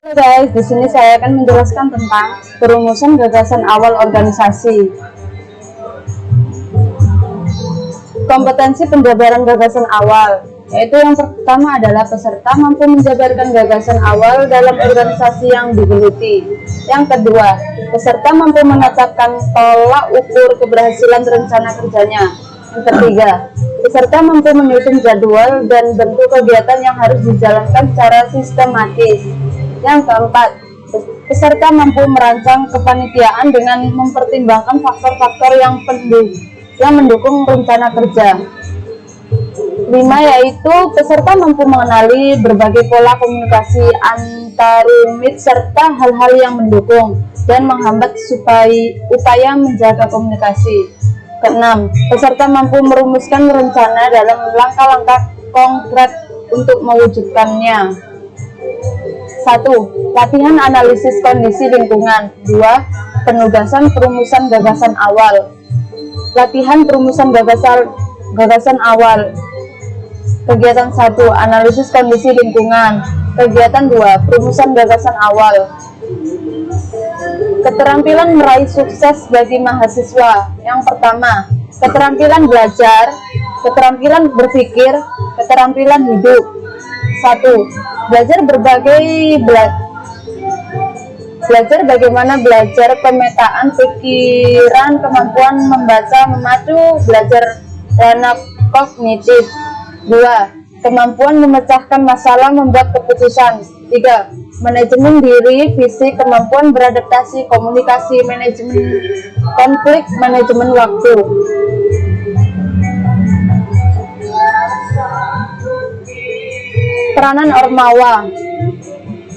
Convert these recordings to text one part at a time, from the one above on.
Oke guys, di sini saya akan menjelaskan tentang perumusan gagasan awal organisasi. Kompetensi penjabaran gagasan awal, yaitu yang pertama adalah peserta mampu menjabarkan gagasan awal dalam organisasi yang digeluti. Yang kedua, peserta mampu menetapkan tolak ukur keberhasilan rencana kerjanya. Yang ketiga, peserta mampu menyusun jadwal dan bentuk kegiatan yang harus dijalankan secara sistematis. Yang keempat, peserta mampu merancang kepanitiaan dengan mempertimbangkan faktor-faktor yang mendukung rencana kerja. 5, yaitu peserta mampu mengenali berbagai pola komunikasi antarunit serta hal-hal yang mendukung dan menghambat upaya menjaga komunikasi. Keenam, peserta mampu merumuskan rencana dalam langkah-langkah konkret untuk mewujudkannya. 1. Latihan analisis kondisi lingkungan. 2. Penugasan perumusan gagasan awal. Latihan perumusan gagasan awal. Kegiatan 1. Analisis kondisi lingkungan. Kegiatan 2. Perumusan gagasan awal. Keterampilan meraih sukses bagi mahasiswa. Yang pertama, keterampilan belajar, keterampilan berpikir, keterampilan hidup. 1. Belajar bagaimana belajar pemetaan pikiran, kemampuan membaca, memacu, belajar ranah kognitif. 2. Kemampuan memecahkan masalah, membuat keputusan. 3. Manajemen diri, fisik, kemampuan beradaptasi, komunikasi, manajemen konflik, manajemen waktu. Peranan Ormawa.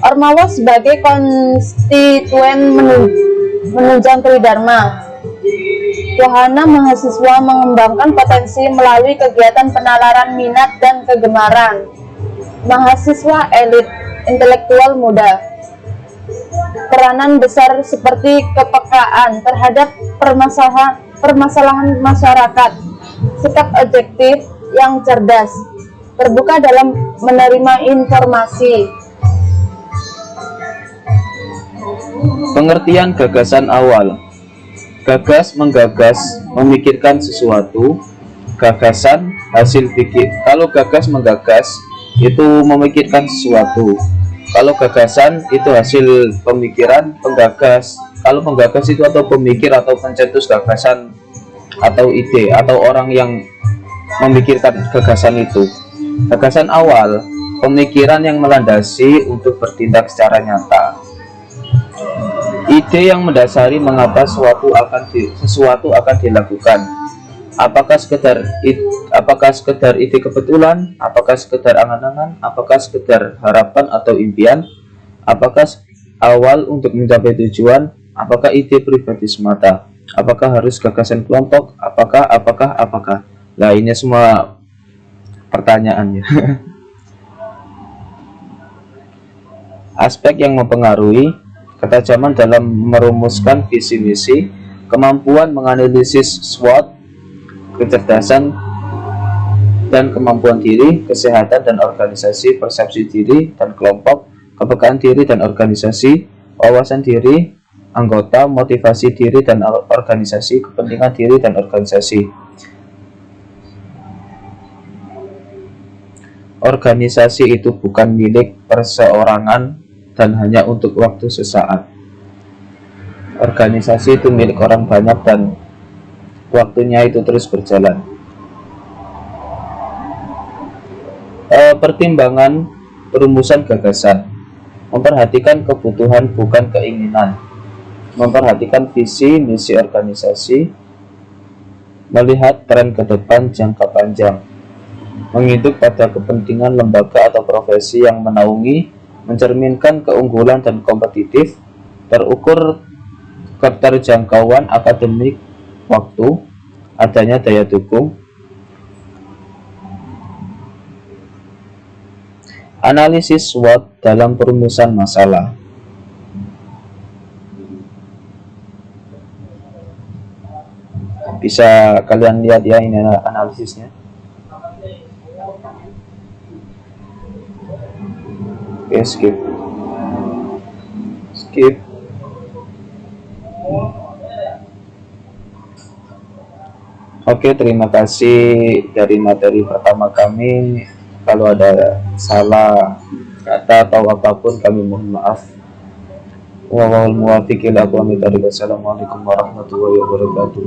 Ormawa sebagai konstituen menunjang tridharma. Wahana mahasiswa mengembangkan potensi melalui kegiatan penalaran minat dan kegemaran. Mahasiswa elit, intelektual muda. Peranan besar seperti kepekaan terhadap permasalahan masyarakat, sikap objektif yang cerdas, terbuka dalam menerima informasi. Pengertian gagasan awal. Gagas, menggagas, memikirkan sesuatu. Gagasan, hasil pikir. Kalau gagas menggagas itu memikirkan sesuatu. Kalau gagasan itu hasil pemikiran penggagas. Kalau penggagas itu atau pemikir atau pencetus gagasan atau ide atau orang yang memikirkan gagasan itu. Gagasan awal, pemikiran yang melandasi untuk bertindak secara nyata. Ide yang mendasari mengapa sesuatu akan dilakukan. Apakah sekedar ide kebetulan, apakah sekedar angan-angan, apakah sekedar harapan atau impian, apakah awal untuk mencapai tujuan, apakah ide pribadi semata, apakah harus gagasan kelompok, apakah. Nah, ini semua pertanyaannya. Aspek yang mempengaruhi: ketajaman dalam merumuskan visi misi, kemampuan menganalisis SWOT, kecerdasan dan kemampuan diri, kesehatan dan organisasi, persepsi diri dan kelompok, kepekaan diri dan organisasi, wawasan diri anggota, motivasi diri dan organisasi, kepentingan diri dan organisasi. Organisasi itu bukan milik perseorangan dan hanya untuk waktu sesaat. Organisasi itu milik orang banyak dan waktunya itu terus berjalan. Pertimbangan perumusan gagasan: memperhatikan kebutuhan bukan keinginan, memperhatikan visi misi organisasi, melihat tren ke depan jangka panjang, menginduk pada kepentingan lembaga atau profesi yang menaungi, mencerminkan keunggulan dan kompetitif, terukur keterjangkauan akademik waktu, adanya daya dukung. Analisis SWOT dalam perumusan masalah. Bisa kalian lihat ya, ini analisisnya. Oke, skip. skip. Oke, terima kasih dari materi pertama kami. Kalau ada salah kata atau apapun kami mohon maaf. Wallahul muwaffiq ila aqwamit thoriq. Wassalamualaikum warahmatullahi wabarakatuh.